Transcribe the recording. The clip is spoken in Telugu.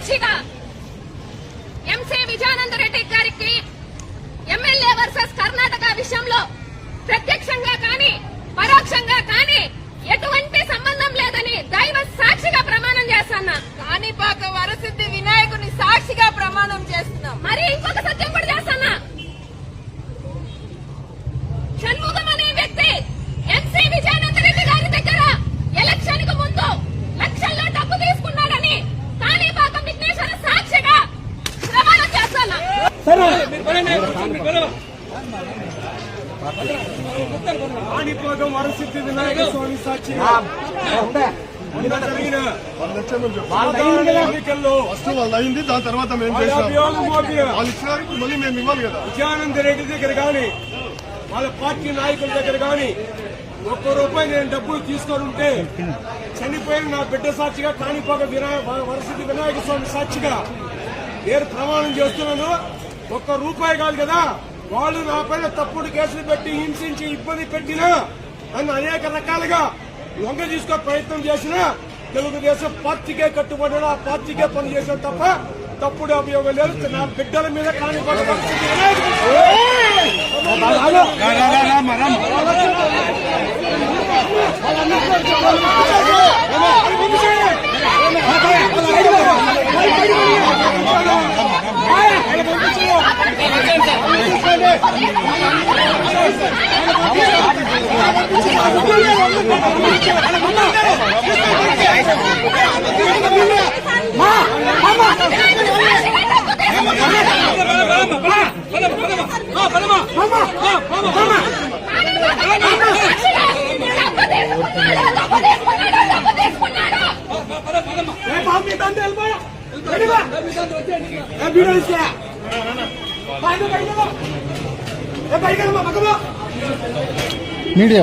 సాక్షిగా ఎంసీ విజయానంద రెడ్డి గారికి ఎమ్మెల్యే వర్సెస్ కర్ణాటక విషయంలో ప్రత్యక్షంగా కానీ పరోక్షంగా కానీ ఎటువంటి సంబంధం లేదని దైవ సాక్షిగా ప్రమాణం చేస్తున్నా. కాణిపాక వరసిద్ధి వినాయకుని సాక్షిగా ప్రమాణం చేస్తున్నాం. మరి ఇంకొక సత్యం కూడా చేస్తున్నా. షణ్ముఖం అనే వ్యక్తి ఎంసీ విజయానంద రెడ్డి గారి దగ్గర ఎలక్షన్ కు ముందు లక్షల్లో డబ్బు తీసుకున్నాడని కాణిపాక విఘ్నేశ్వర సాక్షిగా ప్రమాణం చేస్తున్నా. కాణిపాకం వరసిద్ధి వినాయక స్వామి సాక్షిగా ఎన్నికల్లో అయింది. దాని తర్వాత మేము వాళ్ళు ఇచ్చినారు, మళ్ళీ మేము ఇవ్వాలి కదా. విజయానంద రెడ్డి దగ్గర గాని వాళ్ళ పార్టీ నాయకుల దగ్గర గాని ₹1 నేను డబ్బులు తీసుకొని ఉంటే చనిపోయిన నా బిడ్డ సాక్షిగా కాణిపాక వరసిద్ధి వినాయక స్వామి సాక్షిగా నేను ప్రమాణం చేస్తున్నాను. ₹1 కాదు కదా, వాళ్ళు నా పైన తప్పుడు కేసులు పెట్టి హింసించి ఇబ్బంది పెట్టినా నన్ను అనేక రకాలుగా లొంగ తీసుకో ప్రయత్నం చేసినా తెలుగుదేశం పార్టీకే కట్టుబడిన ఆ పార్టీకే పని చేసిన తప్ప తప్పుడు అభియోగం లేదు. నా బిడ్డల మీద కాణిపాక మీడియా